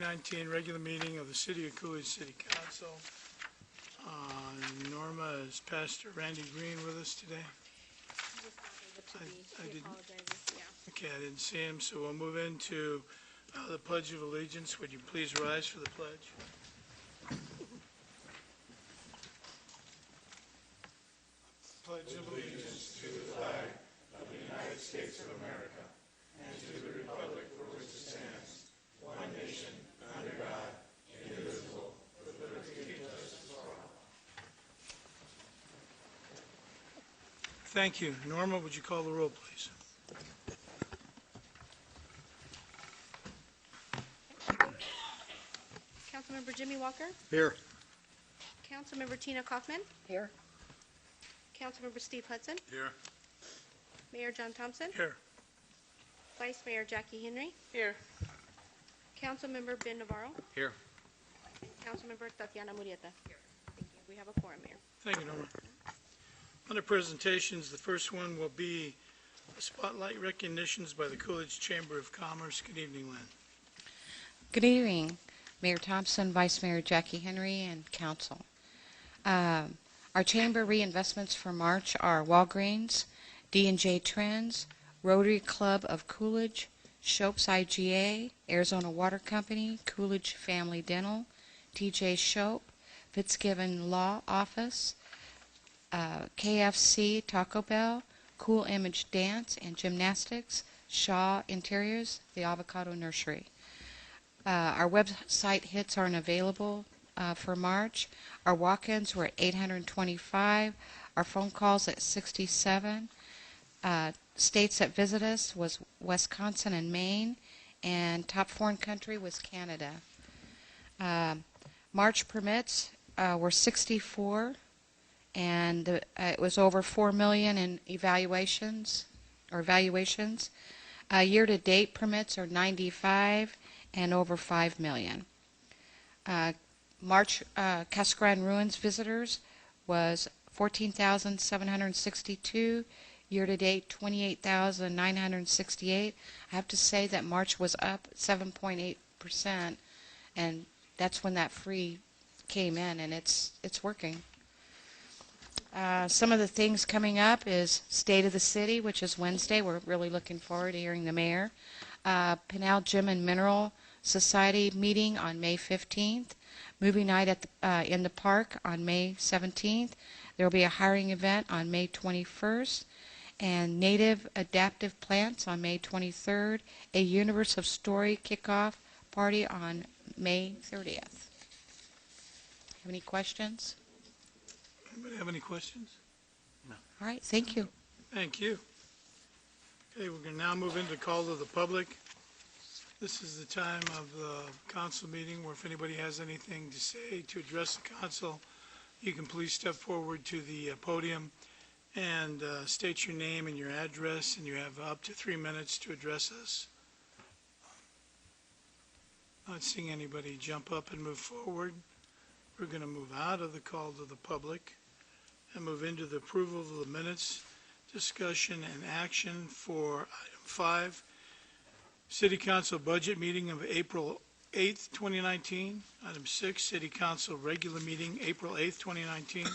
19 regular meeting of the City of Coolidge City Council. Norma is Pastor Randy Green with us today. I didn't. Okay, I didn't see him, so we'll move into the Pledge of Allegiance. Would you please rise for the pledge? Pledge of allegiance to the flag of the United States of America and to the republic for which it stands, one nation, under God, indivisible, with liberty and justice for all. Thank you. Norma, would you call the roll, please? Councilmember Jimmy Walker. Here. Councilmember Tina Kaufman. Here. Councilmember Steve Hudson. Here. Mayor John Thompson. Here. Vice Mayor Jackie Henry. Here. Councilmember Ben Navarro. Here. Councilmember Tatiana Murieta. Here. Thank you. We have a quorum, Mayor. Thank you, Norma. Under presentations, the first one will be spotlight recognitions by the Coolidge Chamber of Commerce. Good evening, Lynn. Good evening, Mayor Thompson, Vice Mayor Jackie Henry, and Council. Our chamber reinvestments for March are Walgreens, D&J Trends, Rotary Club of Coolidge, Shope's IGA, Arizona Water Company, Coolidge Family Dental, TJ Shope, Fitzgibbon Law Office, KFC Taco Bell, Cool Image Dance and Gymnastics, Shaw Interiors, the Avocado Nursery. Our website hits aren't available for March. Our walk-ins were at 825. Our phone calls at 67. States that visit us was Wisconsin and Maine, and top foreign country was Canada. March permits were 64, and it was over 4 million in evaluations. Year-to-date permits are 95 and over 5 million. March Cascaran Ruins visitors was 14,762. Year-to-date, 28,968. I have to say that March was up 7.8%, and that's when that free came in, and it's working. Some of the things coming up is State of the City, which is Wednesday. We're really looking forward to hearing the mayor. Pinal Gym and Mineral Society meeting on May 15th. Movie night at in the park on May 17th. There will be a hiring event on May 21st. And Native Adaptive Plants on May 23rd. A Universe of Story kickoff party on May 30th. Have any questions? Anybody have any questions? No. All right, thank you. Thank you. Okay, we're going to now move into the call to the public. This is the time of the council meeting where if anybody has anything to say to address the council, you can please step forward to the podium and state your name and your address, and you have up to 3 minutes to address us. Not seeing anybody jump up and move forward. We're going to move out of the call to the public and move into the approval of the minutes, discussion, and action for item 5, City Council budget meeting of April 8th, 2019. Item 6, City Council regular meeting April 8th, 2019.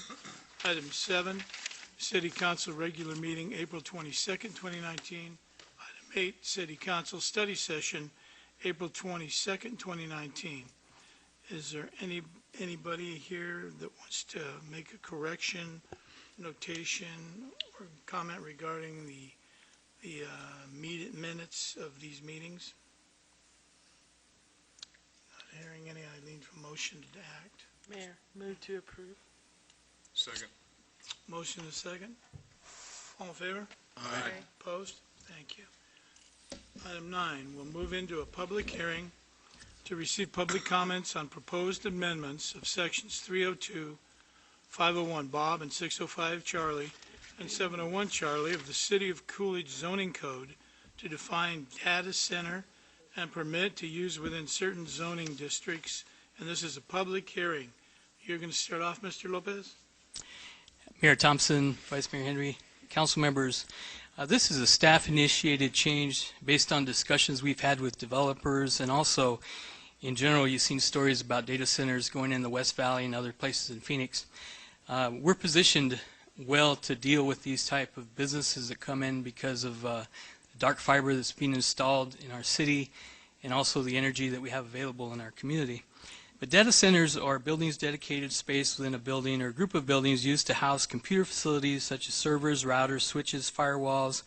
Item 7, City Council regular meeting April 22nd, 2019. Item 8, City Council study session April 22nd, 2019. Is there anybody here that wants to make a correction, notation, or comment regarding the minutes of these meetings? Not hearing any. I lean for motion to act. Mayor, move to approve. Second. Motion is second. All in favor? Aye. Opposed? Thank you. Item 9, we'll move into a public hearing to receive public comments on proposed amendments of sections 302, 501 Bob and 605 Charlie and 701 Charlie of the City of Coolidge zoning code to define data center and permit to use within certain zoning districts. And this is a public hearing. You're going to start off, Mr. Lopez? Mayor Thompson, Vice Mayor Henry, council members, this is a staff-initiated change based on discussions we've had with developers and also in general, you've seen stories about data centers going in the West Valley and other places in Phoenix. We're positioned well to deal with these type of businesses that come in because of dark fiber that's being installed in our city and also the energy that we have available in our community. But data centers are buildings dedicated space within a building or a group of buildings used to house computer facilities such as servers, routers, switches, firewalls,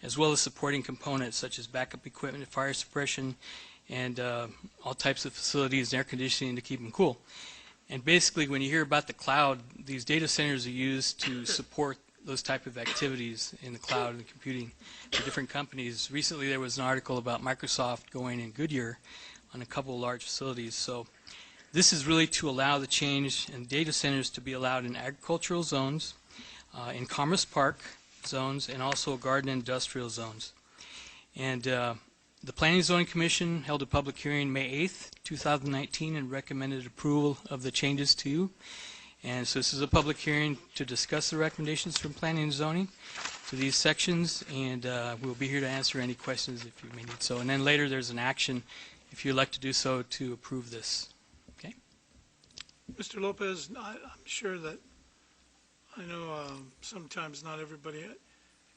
as well as supporting components such as backup equipment, fire suppression, and all types of facilities and air conditioning to keep them cool. And basically, when you hear about the cloud, these data centers are used to support those type of activities in the cloud and computing for different companies. Recently, there was an article about Microsoft going in Goodyear on a couple of large facilities. So this is really to allow the change in data centers to be allowed in agricultural zones, in Commerce Park zones, and also garden industrial zones. And the Planning and Zoning Commission held a public hearing May 8th, 2019, and recommended approval of the changes to you. And so this is a public hearing to discuss the recommendations from Planning and Zoning to these sections, and we'll be here to answer any questions if you may need so. And then later there's an action, if you'd like to do so, to approve this. Okay? Mr. Lopez, I'm sure that, I know sometimes not everybody,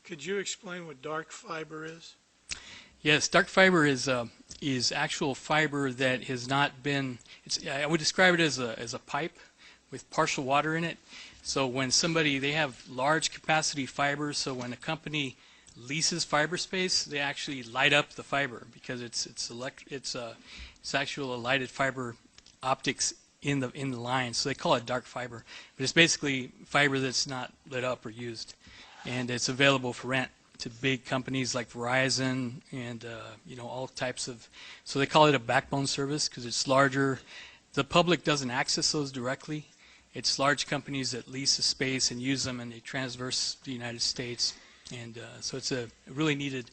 could you explain what dark fiber is? Yes, dark fiber is actual fiber that has not been. I would describe it as a pipe with partial water in it. So when they have large capacity fiber. So when a company leases fiber space, they actually light up the fiber because it's actual lighted fiber optics in the line. So they call it dark fiber, but it's basically fiber that's not lit up or used, and it's available for rent to big companies like Verizon and all types of. So they call it a backbone service because it's larger. The public doesn't access those directly. It's large companies that lease a space and use them, and they transverse the United States. And so it's a really needed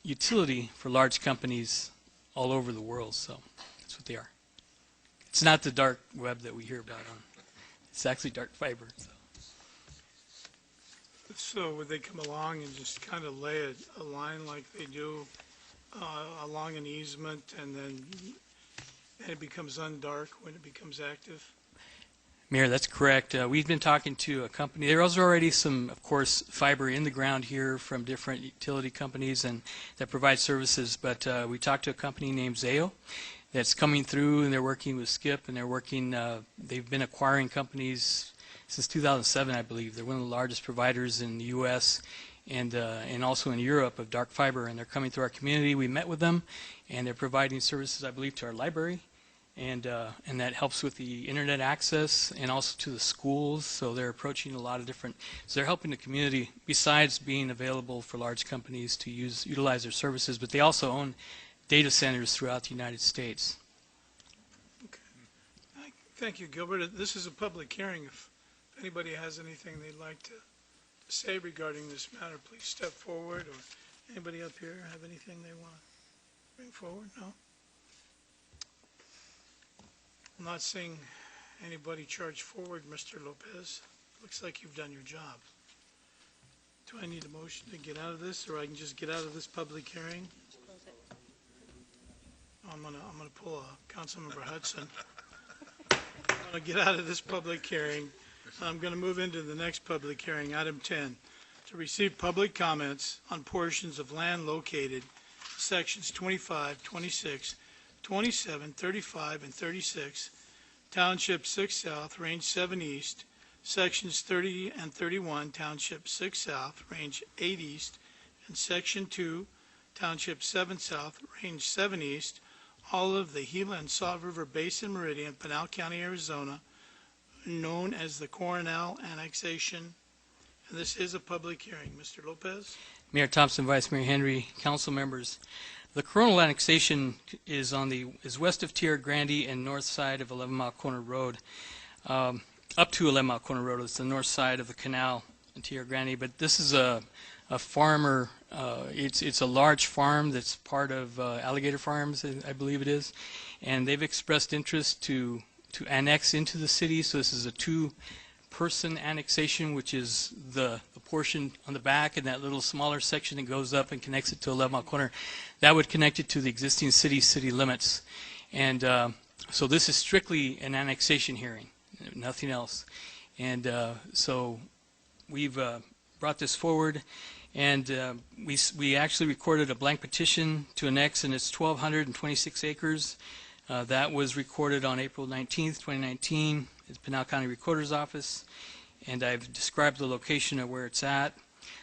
utility for large companies all over the world. So that's what they are. It's not the dark web that we hear about. It's actually dark fiber. So would they come along and just kind of lay a line like they do along an easement, and then it becomes undark when it becomes active? Mayor, that's correct. We've been talking to a company. There was already some, of course, fiber in the ground here from different utility companies and that provide services, but we talked to a company named Zayo that's coming through, and they're working with Skip, and they've been acquiring companies since 2007, I believe. They're one of the largest providers in the U.S. and also in Europe of dark fiber, and they're coming through our community. We met with them, and they're providing services, I believe, to our library, and that helps with the internet access and also to the schools. So they're approaching a lot of different. So they're helping the community besides being available for large companies to utilize their services, but they also own data centers throughout the United States. Okay. Thank you, Gilbert. This is a public hearing. If anybody has anything they'd like to say regarding this matter, please step forward. Or anybody up here have anything they want to bring forward? No? I'm not seeing anybody charge forward, Mr. Lopez. Looks like you've done your job. Do I need a motion to get out of this, or I can just get out of this public hearing? I'm gonna pull a Councilmember Hudson. I'm gonna get out of this public hearing. I'm gonna move into the next public hearing, item 10, to receive public comments on portions of land located sections 25, 26, 27, 35, and 36, Township 6 South, Range 7 East, Sections 30 and 31, Township 6 South, Range 8 East, and Section 2, Township 7 South, Range 7 East, all of the Gila and Salt River Basin Meridian, Pinal County, Arizona, known as the Coronel Annexation. And this is a public hearing. Mr. Lopez? Mayor Thompson, Vice Mayor Henry, council members. The Coronel Annexation is west of Tierra Grande and north side of 11 Mile Corner Road. Up to 11 Mile Corner Road, it's the north side of the canal in Tierra Grande. But this is a farmer. It's a large farm that's part of Alligator Farms, I believe it is, and they've expressed interest to annex into the city. So this is a two-person annexation, which is the portion on the back and that little smaller section that goes up and connects it to 11 Mile Corner, that would connect it to the existing city limits. And so this is strictly an annexation hearing, nothing else. And so we've brought this forward, and we actually recorded a blank petition to annex, and it's 1,226 acres. That was recorded on April 19th, 2019, at the Pinal County Recorder's Office, and I've described the location of where it's at.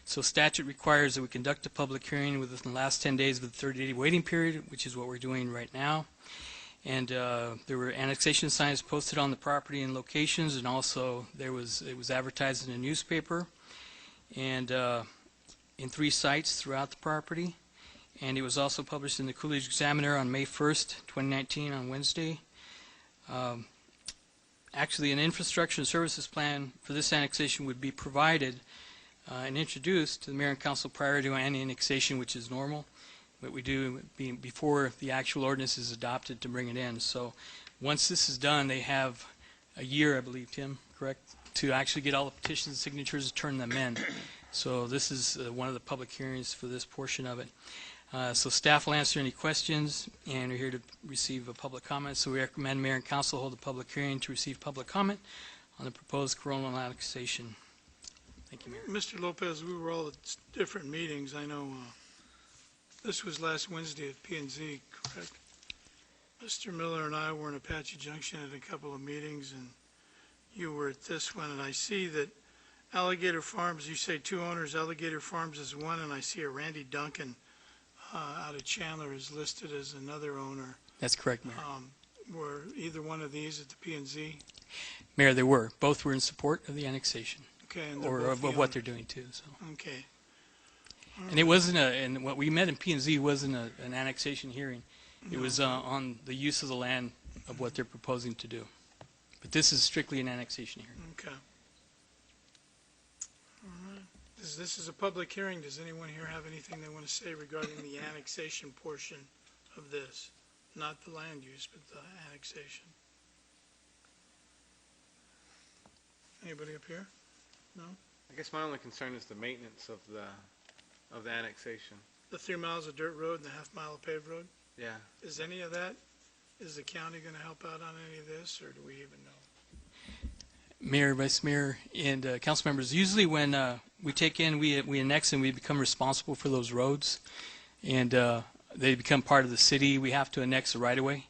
So statute requires that we conduct a public hearing within the last 10 days of the 30-day waiting period, which is what we're doing right now. And there were annexation signs posted on the property and locations, and also it was advertised in a newspaper and in 3 sites throughout the property. And it was also published in the Coolidge Examiner on May 1st, 2019, on Wednesday. Actually, an infrastructure and services plan for this annexation would be provided and introduced to the mayor and council prior to any annexation, which is normal. What we do before the actual ordinance is adopted to bring it in. So once this is done, they have a year, I believe, Tim, correct, to actually get all the petitions and signatures and turn them in. So this is one of the public hearings for this portion of it. So staff will answer any questions, and we're here to receive a public comment. So we recommend mayor and council hold a public hearing to receive public comment on the proposed coronal annexation. Thank you, Mayor. Mr. Lopez, we were all at different meetings. I know this was last Wednesday at P&Z, correct? Mr. Miller and I were in Apache Junction at a couple of meetings, and you were at this one, and I see that Alligator Farms, you say 2 owners, Alligator Farms is one, and I see a Randy Duncan out of Chandler is listed as another owner. That's correct, Mayor. Were either one of these at the P&Z? Mayor, they were. Both were in support of the annexation, Okay, and or of what they're doing too. So. Okay. And it wasn't and what we met in P&Z wasn't an annexation hearing. It was on the use of the land of what they're proposing to do. But this is strictly an annexation hearing. Okay. All right. This is a public hearing. Does anyone here have anything they want to say regarding the annexation portion of this? Not the land use, but the annexation. Anybody up here? No? I guess my only concern is the maintenance of the annexation. The 3 miles of dirt road and the half mile of paved road? Yeah. Is any of that, is the county going to help out on any of this, or do we even know? Mayor, Vice Mayor, and council members, usually when we take in, we annex and we become responsible for those roads, and they become part of the city. We have to annex a right-of-way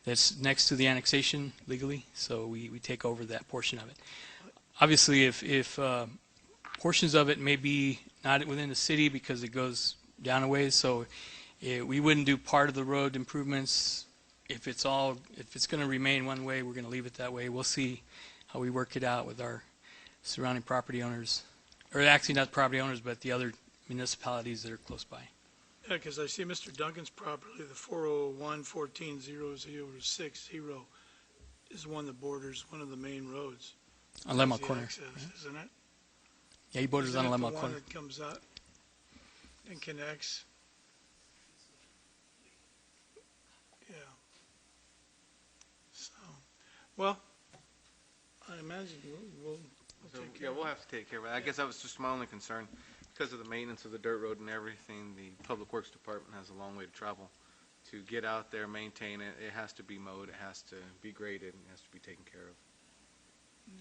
that's next to the annexation legally, so we take over that portion of it. Obviously, if portions of it may be not within the city because it goes down a ways, so we wouldn't do part of the road improvements. If it's going to remain one way, we're going to leave it that way. We'll see how we work it out with our surrounding property owners, or actually not property owners, but the other municipalities that are close by. Yeah, because I see Mr. Duncan's property, the 401-14-0060 is one that borders one of the main roads. On 11 Mile Easy Corner. access, isn't it? Yeah, he borders on Isn't it 11 Mile the one Corner. that comes out and connects? Yeah. So, well, I imagine we'll So, take yeah, care of we'll it. have to take care of it. I guess that was just my only concern. Because of the maintenance of the dirt road and everything, the Public Works Department has a long way to travel to get out there, maintain it. It has to be mowed, it has to be graded, and it has to be taken care of.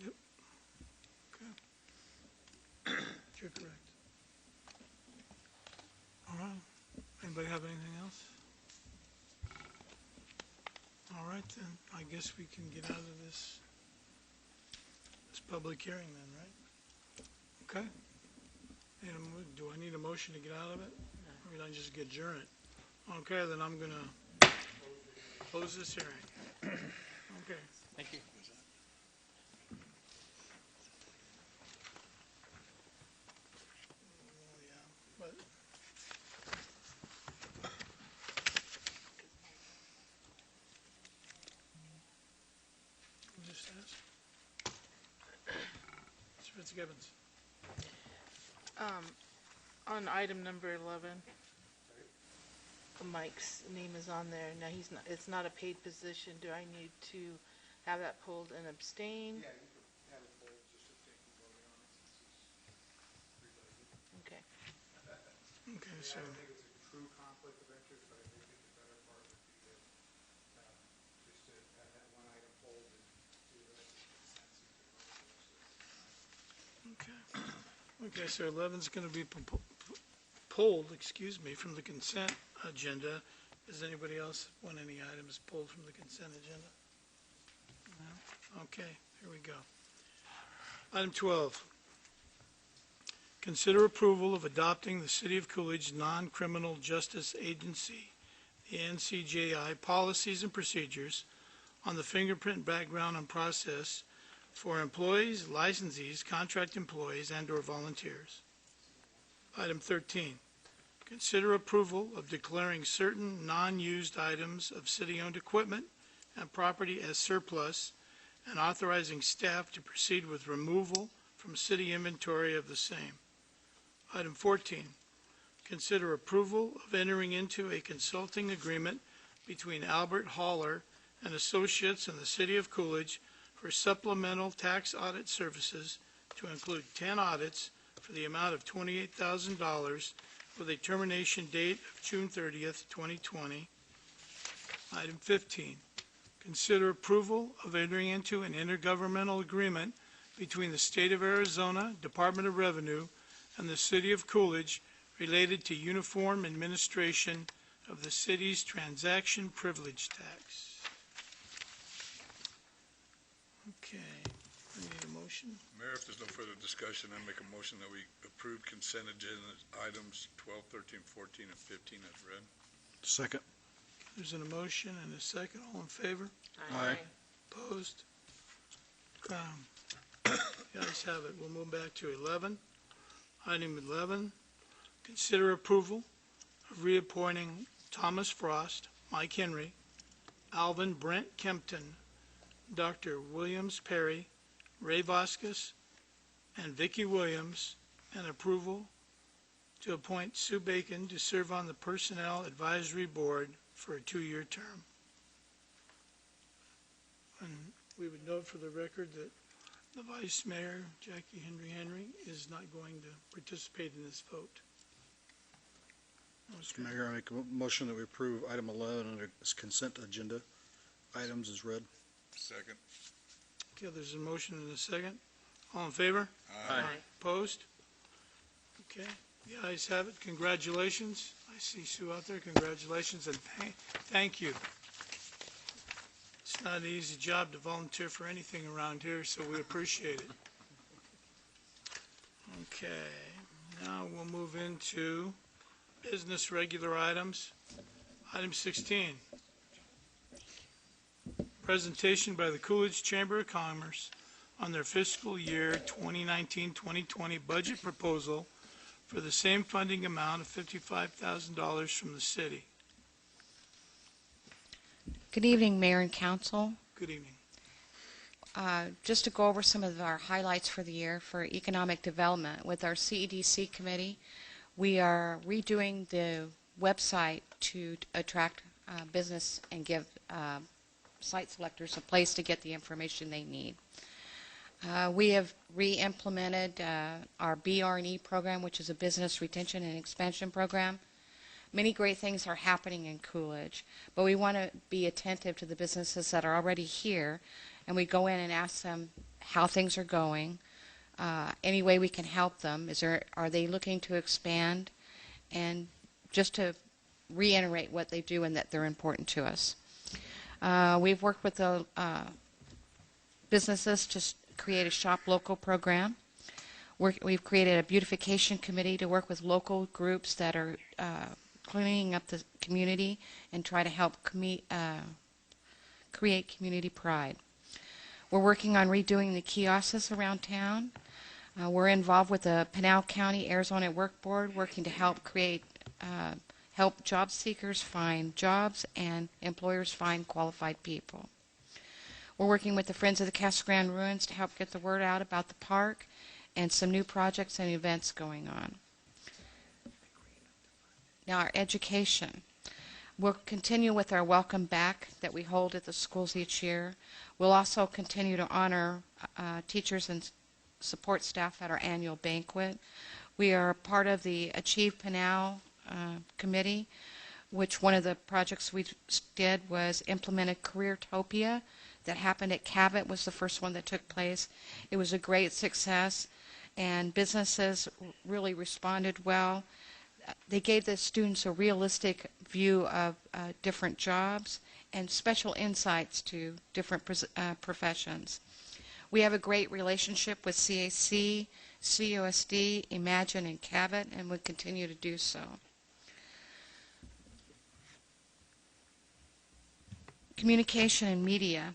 Yep. Okay. You're correct. All right. Anybody have anything else? All right, then. I guess we can get out of this public hearing then, right? Okay. Do I need a motion to get out of it? Or can I just adjourn it? Okay, then I'm going to close this hearing. Okay. Thank you. Yeah, but just ask. Mr. Fitzgibbons. On item number 11, Mike's name is on there. Now, it's not a paid position. Do I need to have that pulled and abstain? Yeah, you could have it pulled, just abstain from voting on it since he's Okay, so, I don't think it's a true conflict of interest, but I do think the better part would be to, just to have that one item pulled and do the rest of the consent, so you can vote the rest of it. okay. Okay, so 11's going to be pulled, from the consent agenda. Does anybody else want any items pulled from the consent agenda? No? Okay, here we go. Item 12. Consider approval of adopting the City of Coolidge Non-Criminal Justice Agency, the NCJI, policies and procedures on the fingerprint background and process for employees, licensees, contract employees, and/or volunteers. Item 13. Consider approval of declaring certain non-used items of city-owned equipment and property as surplus and authorizing staff to proceed with removal from city inventory of the same. Item 14, consider approval of entering into a consulting agreement between Albert Haller and Associates and the City of Coolidge for supplemental tax audit services to include 10 audits for the amount of $28,000 with a termination date of June 30th, 2020. Item 15, consider approval of entering into an intergovernmental agreement between the State of Arizona Department of Revenue and the City of Coolidge related to uniform administration of the city's transaction privilege tax. Okay, I need a motion. Mayor, if there's no further discussion, I make a motion that we approve consent agenda items 12, 13, 14, and 15 as read. Second. There's an emotion and a second. All in favor? Aye. Opposed? The ayes have it. We'll move back to 11. Item 11, consider approval of reappointing Thomas Frost, Mike Henry, Alvin Brent Kempton, Dr. Williams Perry, Ray Vasquez, and Vicki Williams, and approval to appoint Sue Bacon to serve on the Personnel Advisory Board for a 2-year term. And we would note for the record that the Vice Mayor, Jackie Henry, is not going to participate in this vote. Mr. Mayor, I make a motion that we approve item 11 under consent agenda items as read. Second. Okay, there's a motion and a second. All in favor? Aye. Opposed? Okay, the ayes have it. Congratulations. I see Sue out there. Congratulations and thank you. It's not an easy job to volunteer for anything around here, so we appreciate it. Okay, now we'll move into business regular items. Item 16. Presentation by the Coolidge Chamber of Commerce on their fiscal year 2019-2020 budget proposal for the same funding amount of $55,000 from the city. Good evening, Mayor and Council. Good evening. Just to go over some of our highlights for the year for economic development, with our CEDC committee, we are redoing the website to attract business and give site selectors a place to get the information they need. We have re-implemented our BR&E program, which is a business retention and expansion program. Many great things are happening in Coolidge, but we want to be attentive to the businesses that are already here, and we go in and ask them how things are going, any way we can help them. Are they looking to expand? And just to reiterate what they do and that they're important to us. We've worked with the businesses to create a shop local program. We've created a beautification committee to work with local groups that are cleaning up the community and try to help create community pride. We're working on redoing the kiosks around town. We're involved with the Pinal County Arizona Work Board, working to help help job seekers find jobs and employers find qualified people. We're working with the Friends of the Casa Grande Ruins to help get the word out about the park and some new projects and events going on. Now, our education. We'll continue with our welcome back that we hold at the schools each year. We'll also continue to honor teachers and support staff at our annual banquet. We are part of the Achieve Pinal committee, which one of the projects we did was implemented Careertopia that happened at Cabot, was the first one that took place. It was a great success, and businesses really responded well. They gave the students a realistic view of different jobs and special insights to different professions. We have a great relationship with CAC, COSD, Imagine, and Cabot, and will continue to do so. Communication and media.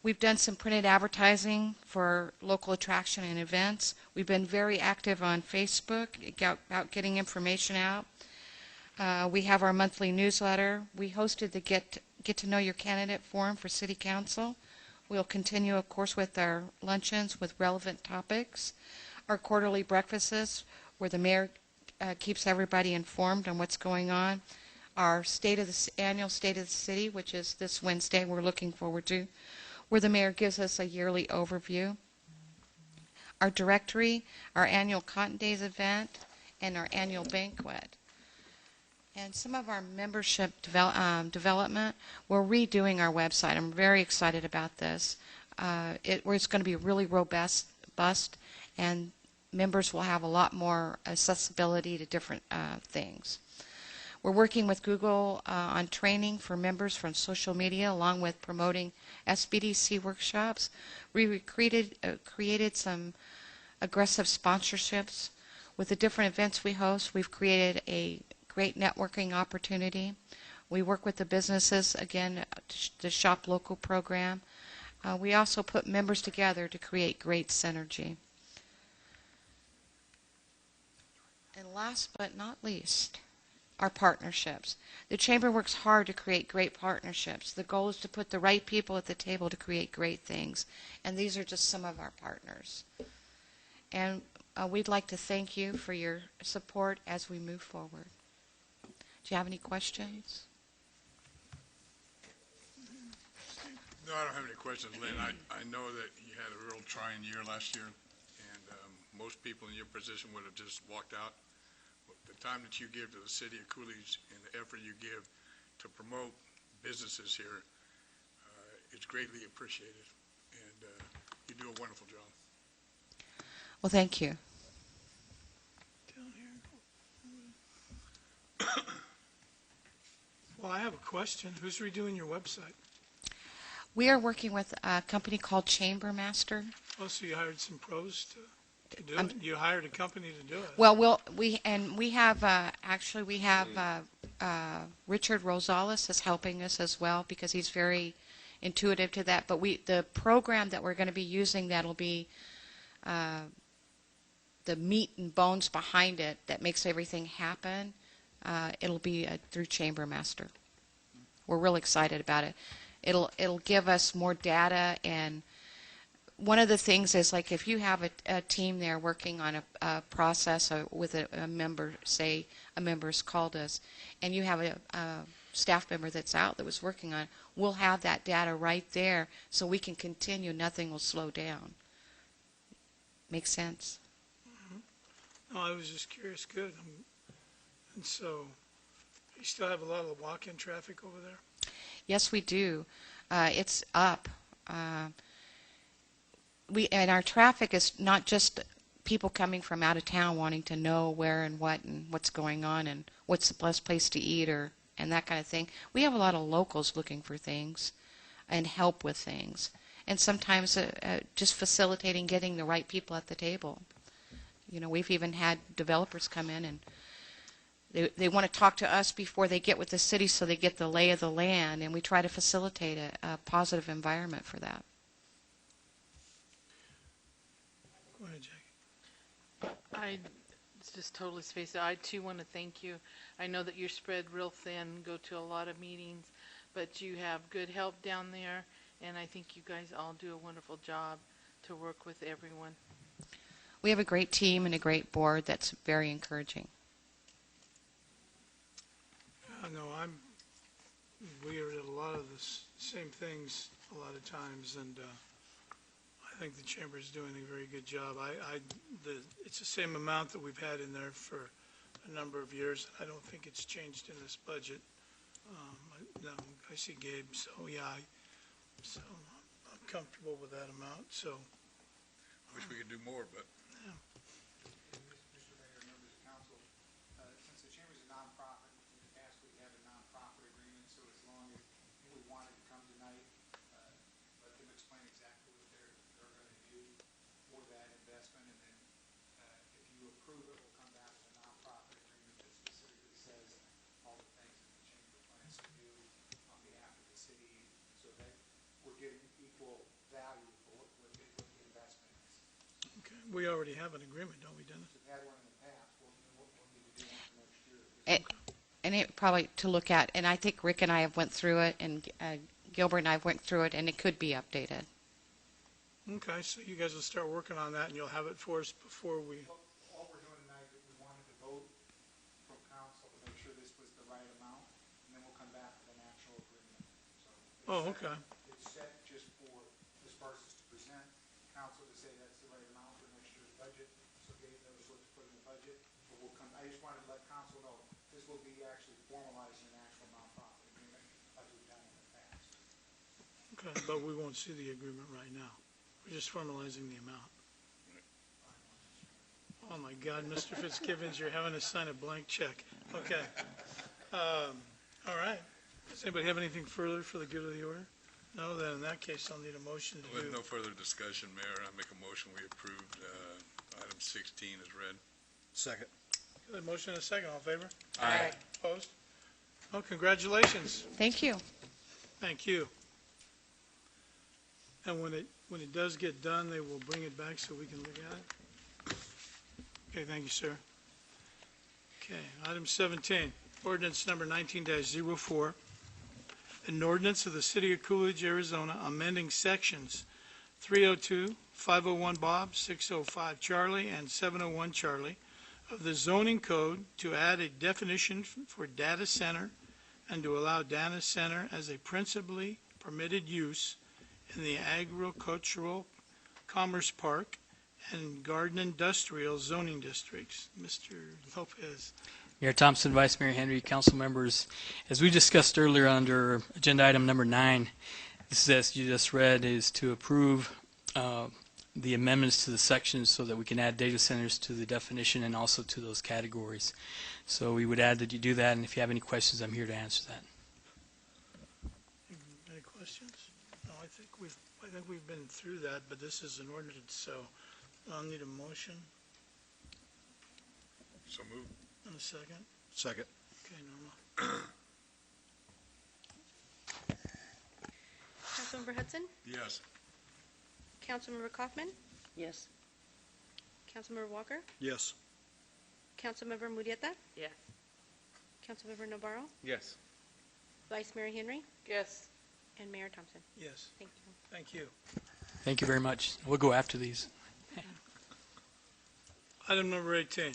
We've done some printed advertising for local attraction and events. We've been very active on Facebook about getting information out. We have our monthly newsletter. We hosted the Get to Know Your Candidate forum for City Council. We'll continue, of course, with our luncheons with relevant topics. Our quarterly breakfasts, where the mayor keeps everybody informed on what's going on. Our annual State of the City, which is this Wednesday, we're looking forward to, where the mayor gives us a yearly overview. Our directory, our annual Cotton Days event, and our annual banquet. And some of our membership development, we're redoing our website. I'm very excited about this. It's going to be really robust, and members will have a lot more accessibility to different things. We're working with Google on training for members from social media, along with promoting SBDC workshops. We created some aggressive sponsorships. With the different events we host, we've created a great networking opportunity. We work with the businesses, again, the Shop Local program. We also put members together to create great synergy. And last but not least, our partnerships. The Chamber works hard to create great partnerships. The goal is to put the right people at the table to create great things. And these are just some of our partners. And we'd like to thank you for your support as we move forward. Do you have any questions? No, I don't have any questions, Lynn. I know that you had a real trying year last year, and most people in your position would have just walked out. The time that you give to the city of Coolidge and the effort you give to promote businesses here is greatly appreciated, and you do a wonderful job. Well, thank you. Down here. Well, I have a question. Who's redoing your website? We are working with a company called Chamber Master. Oh, so you hired some pros to do it? You hired a company to do it? Well, we have Richard Rosales is helping us as well, because he's very intuitive to that. But the program that we're going to be using, that'll be the meat and bones behind it that makes everything happen. It'll be through Chamber Master. We're real excited about it. It'll give us more data, and one of the things is, like, if you have a team there working on a process with a member, say a member's called us, and you have a staff member that's out that was working on it, we'll have that data right there so we can continue. Nothing will slow down. Make sense? Mm-hmm. No, I was just curious. Good. And so you still have a lot of walk-in traffic over there? Yes, we do. It's up. And our traffic is not just people coming from out of town wanting to know where and what's going on and what's the best place to eat and that kind of thing. We have a lot of locals looking for things and help with things, and sometimes just facilitating getting the right people at the table. You know, we've even had developers come in and they want to talk to us before they get with the city, so they get the lay of the land, and we try to facilitate a positive environment for that. Go ahead, Jackie. It's just totally spaced out. I too want to thank you. I know that you're spread real thin, go to a lot of meetings, but you have good help down there, and I think you guys all do a wonderful job to work with everyone. We have a great team and a great board that's very encouraging. No, we are at a lot of the same things a lot of times, and think the chamber is doing a very good job. It's the same amount that we've had in there for a number of years. I don't think it's changed in this budget. No, I see Gabe, so yeah, so I'm comfortable with that amount, so. Wish we could do more, but And Mr. Mayor, members of council, since the chamber's a nonprofit, in the past we had a nonprofit agreement, so as long as we wanted to come tonight, let them explain exactly what they're going to do for that investment, and then if you approve it, we'll come back with a nonprofit agreement that specifically says all the things that the chamber plans to do on behalf of the city, so that we're getting equal value for what the investment is. Okay, we already have an agreement, don't we, Dennis? We've had one in the past, we'll need to do one for next year. And it probably to look at, and I think Rick and I have went through it, and Gilbert and I went through it, and it could be updated. Okay, so you guys will start working on that, and you'll have it for us before we, All we're doing tonight is we wanted to vote from council to make sure this was the right amount, and then we'll come back with an actual agreement. So oh, okay. it's set just for Ms. Parsons to present, council to say that's the right amount for next year's budget, so Dave knows what to put in the budget. But we'll come, I just wanted to let council know, this will be actually formalizing an actual nonprofit agreement like we've done in the past. Okay, but we won't see the agreement right now. We're just formalizing the amount. Oh, my God, Mr. Fitzgibbons, you're having to sign a blank check. Okay. All right. Does anybody have anything further for the good of the order? No, then in that case, I'll need a motion to with do. no further discussion, Mayor, I make a motion we approved item 16 as read. Second. A motion and a second. All in favor? Aye. Opposed? Oh, congratulations. Thank you. Thank you. And when it does get done, they will bring it back so we can look at it. Okay, thank you, sir. Okay, item 17, ordinance number 19-04, an ordinance of the City of Coolidge, Arizona, amending sections 302, 501 Bob, 605 Charlie, and 701 Charlie of the zoning code to add a definition for data center and to allow data center as a principally permitted use in the agricultural commerce park and garden industrial zoning districts. Mr. Lopez. Mayor Thompson, Vice Mayor Henry, council members, as we discussed earlier under agenda item number 9, this is, as you just read, is to approve the amendments to the sections so that we can add data centers to the definition and also to those categories. So we would add that you do that, and if you have any questions, I'm here to answer that. Any questions? No, I think we've been through that, but this is an ordinance, so I'll need a motion So moved. and a second. Second. Okay, Norma. Councilmember Hudson, Yes. Councilmember Kaufman, Yes. Councilmember Walker, Yes. Councilmember Murieta, Yes. Councilmember Navarro, Yes. Vice Mayor Henry, Yes. and Mayor Thompson. Yes, Thank you. thank you. Thank you very much. We'll go after these. Item number 18.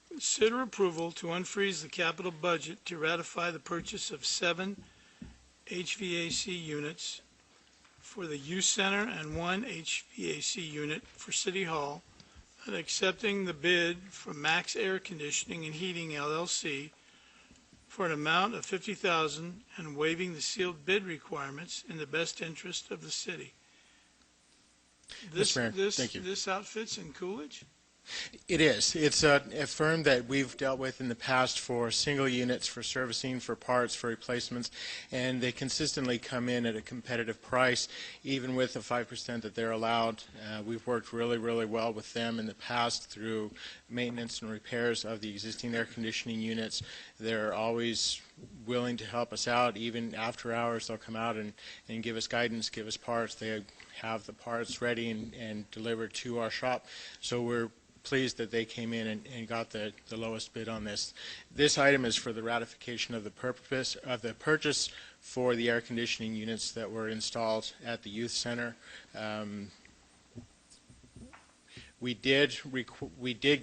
Consider approval to unfreeze the capital budget to ratify the purchase of 7 HVAC units for the youth center and 1 HVAC unit for City Hall, and accepting the bid from Max Air Conditioning and Heating LLC for an amount of $50,000 and waiving the sealed bid requirements in the best interest of the city. Mr. Mayor, thank you. This outfits in Coolidge? It is. It's a firm that we've dealt with in the past for single units, for servicing, for parts, for replacements, and they consistently come in at a competitive price, even with the 5% that they're allowed. We've worked really, really well with them in the past through maintenance and repairs of the existing air conditioning units. They're always willing to help us out. Even after hours, they'll come out and give us guidance, give us parts. They have the parts ready and delivered to our shop. So we're pleased that they came in and got the lowest bid on this. This item is for the ratification of the purchase for the air conditioning units that were installed at the youth center. We did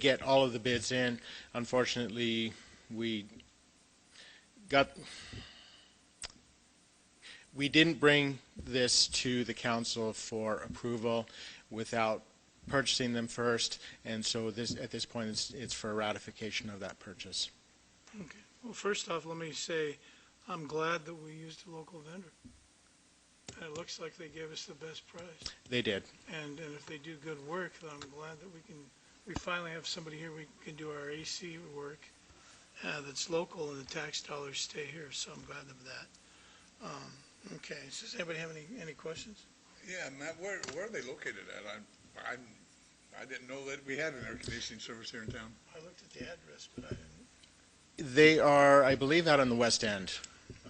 get all of the bids in. Unfortunately, we we didn't bring this to the council for approval without purchasing them first, and so at this point, it's for ratification of that purchase. Okay. Well, first off, let me say, I'm glad that we used a local vendor. And it looks like they gave us the best price. They did. And if they do good work, then I'm glad that we finally have somebody here, we can do our AC work that's local and the tax dollars stay here, so I'm glad of that. Okay, so does anybody have any questions? Yeah, Matt, where are they located at? I didn't know that we had an air conditioning service here in town. I looked at the address, but I didn't. They are, I believe, out on the west end,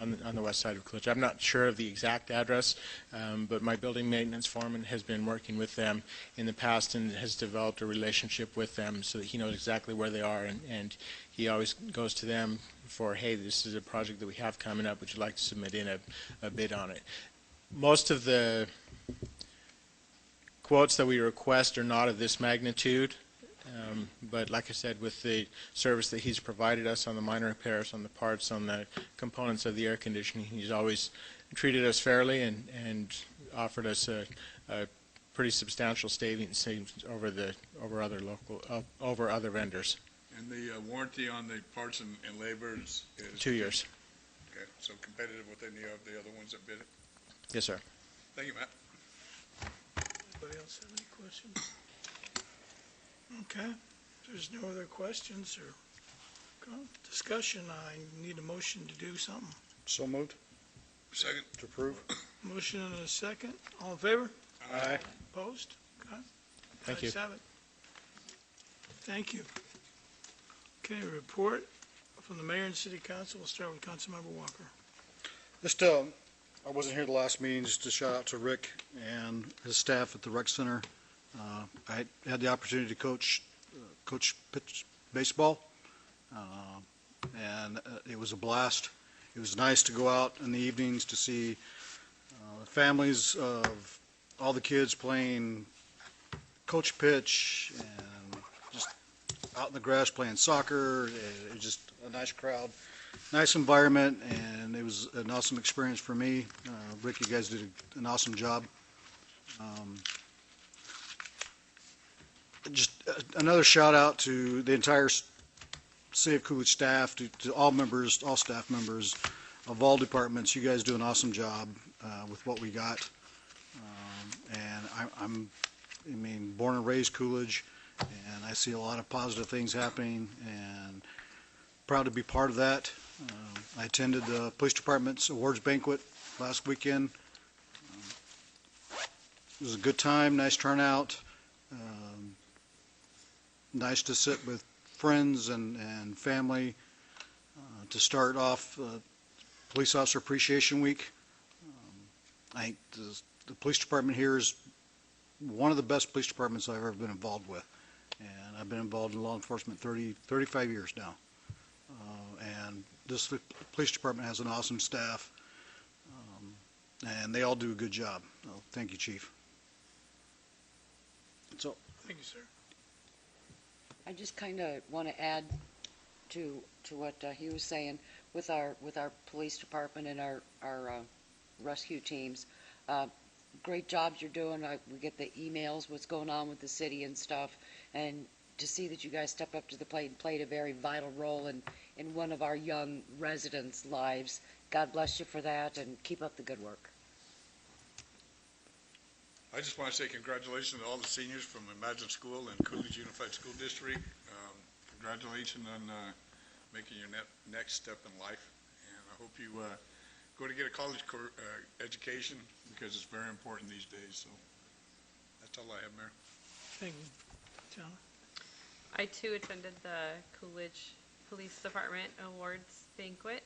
on the west side of Coolidge. I'm not sure of the exact address, but my building maintenance foreman has been working with them in the past and has developed a relationship with them so that he knows exactly where they are, and he always goes to them for, hey, this is a project that we have coming up. Would you like to submit in a bid on it? Most of the quotes that we request are not of this magnitude. But like I said, with the service that he's provided us on the minor repairs, on the parts, on the components of the air conditioning, he's always treated us fairly and offered us a pretty substantial savings over other vendors. And the warranty on the parts and labor is 2 years. Okay, so competitive with any of the other ones that bid it? Yes, sir. Thank you, Matt. Anybody else have any questions? Okay, if there's no other questions or discussion, I need a motion to do something. So moved. Second. To approve. Motion and a second. All in favor? Aye. Opposed? Okay. Thank you. Ayes have it. Thank you. Okay, report from the mayor and city council. We'll start with Councilmember Walker. Just, I wasn't here the last meeting, just to shout out to Rick and his staff at the rec center. I had the opportunity to coach pitch baseball, and it was a blast. It was nice to go out in the evenings to see families of all the kids playing coach pitch and just out in the grass playing soccer. It was just a nice crowd, nice environment, and it was an awesome experience for me. Rick, you guys did an awesome job. Just another shout out to the entire City of Coolidge staff, to all members, all staff members of all departments. You guys do an awesome job with what we got. And I mean, born and raised Coolidge, and I see a lot of positive things happening, and proud to be part of that. I attended the police department's awards banquet last weekend. It was a good time, nice turnout. Nice to sit with friends and family to start off Police Officer Appreciation Week. I think the police department here is one of the best police departments I've ever been involved with. And I've been involved in law enforcement 35 years now. And this police department has an awesome staff, and they all do a good job. So, thank you, Chief. That's all. Thank you, sir. I just kind of want to add to what he was saying with our police department and our rescue teams. Great jobs you're doing. We get the emails, what's going on with the city and stuff, and to see that you guys step up to the plate and played a very vital role in one of our young residents' lives. God bless you for that, and keep up the good work. I just want to say congratulations to all the seniors from Imagine School and Coolidge Unified School District. Congratulations on making your next step in life, and I hope you go to get a college education, because it's very important these days. So that's all I have, Mayor. Thank you. John? I too attended the Coolidge Police Department Awards banquet,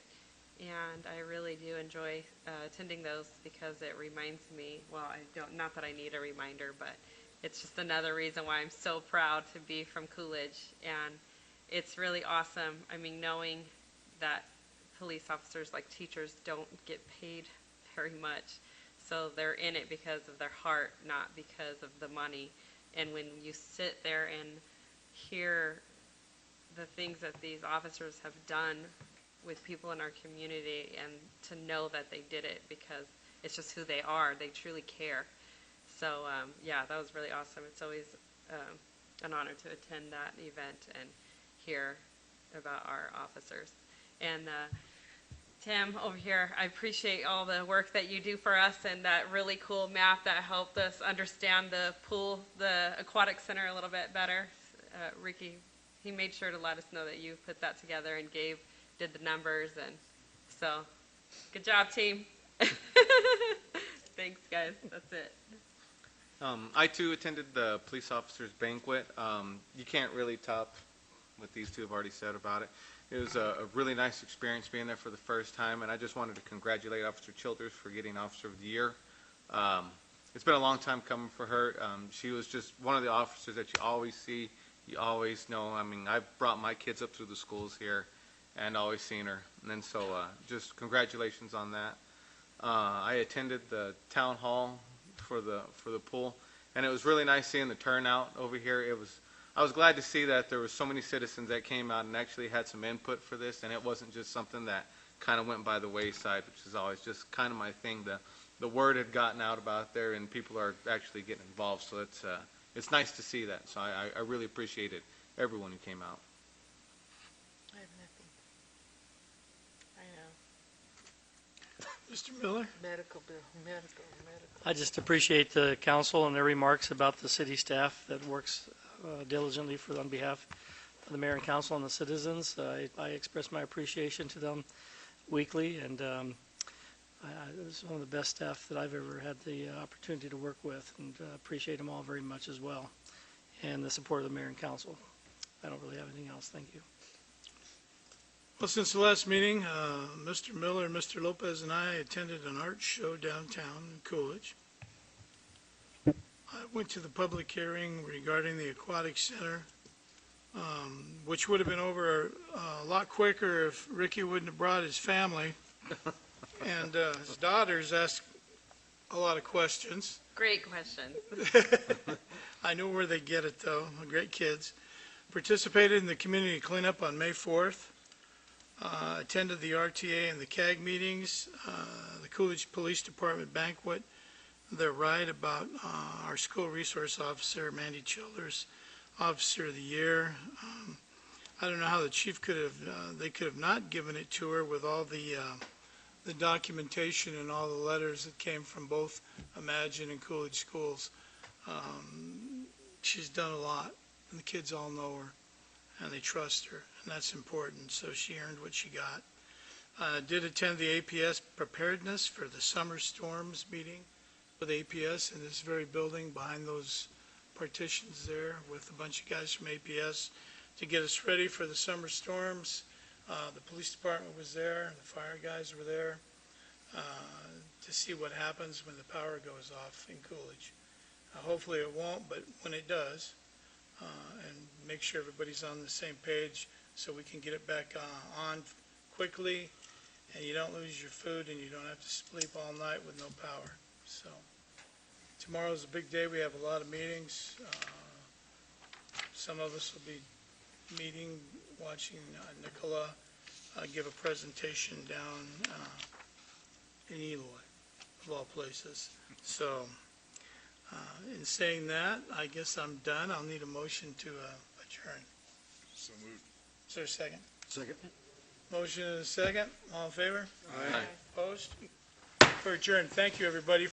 and I really do enjoy attending those because it reminds me, well, not that I need a reminder, but it's just another reason why I'm so proud to be from Coolidge. And it's really awesome. I mean, knowing that police officers, like teachers, don't get paid very much. So they're in it because of their heart, not because of the money. And when you sit there and hear the things that these officers have done with people in our community, and to know that they did it because it's just who they are. They truly care. So, yeah, that was really awesome. It's always an honor to attend that event and hear about our officers. And Tim, over here, I appreciate all the work that you do for us and that really cool map that helped us understand the pool, the aquatic center a little bit better. Ricky, he made sure to let us know that you put that together and did the numbers. And so, good job, team. Thanks, guys. That's it. I too attended the police officers banquet. You can't really top what these two have already said about it. It was a really nice experience being there for the first time, and I just wanted to congratulate Officer Childers for getting Officer of the Year. It's been a long time coming for her. She was just one of the officers that you always see, you always know. I mean, I've brought my kids up through the schools here and always seen her. And so just congratulations on that. I attended the town hall for the pool, and it was really nice seeing the turnout over here. I was glad to see that there were so many citizens that came out and actually had some input for this, and it wasn't just something that kind of went by the wayside, which is always just kind of my thing. The word had gotten out about there, and people are actually getting involved, so it's nice to see that. So I really appreciated everyone who came out. I have nothing. I know. Mr. Miller? Medical bill, medical. I just appreciate the council and their remarks about the city staff that works diligently on behalf of the mayor and council and the citizens. I express my appreciation to them weekly, and it's one of the best staff that I've ever had the opportunity to work with, and appreciate them all very much as well, and the support of the mayor and council. I don't really have anything else. Thank you. Well, since the last meeting, Mr. Miller, Mr. Lopez, and I attended an art show downtown in Coolidge. I went to the public hearing regarding the aquatic center, which would have been over a lot quicker if Ricky wouldn't have brought his family. And his daughters asked a lot of questions. Great question. I know where they get it, though. Great kids. Participated in the community cleanup on May 4th. Attended the RTA and the CAG meetings, the Coolidge Police Department banquet. They're right about our school resource officer, Mandy Childers, Officer of the Year. I don't know how the chief they could have not given it to her with all the documentation and all the letters that came from both Imagine and Coolidge schools. She's done a lot, and the kids all know her, and they trust her, and that's important, so she earned what she got. Did attend the APS preparedness for the summer storms meeting with APS in this very building behind those partitions there with a bunch of guys from APS to get us ready for the summer storms. The police department was there, the fire guys were there to see what happens when the power goes off in Coolidge. Hopefully it won't, but when it does, and make sure everybody's on the same page so we can get it back on quickly, and you don't lose your food and you don't have to sleep all night with no power. So tomorrow's a big day. We have a lot of meetings. Some of us will be meeting, watching Nicola give a presentation down in Eloy, of all places. So in saying that, I guess I'm done. I'll need a motion to adjourn. So moved. Is there a second? Second. Motion and a second. All in favor? Aye. Opposed? For adjourned. Thank you, everybody.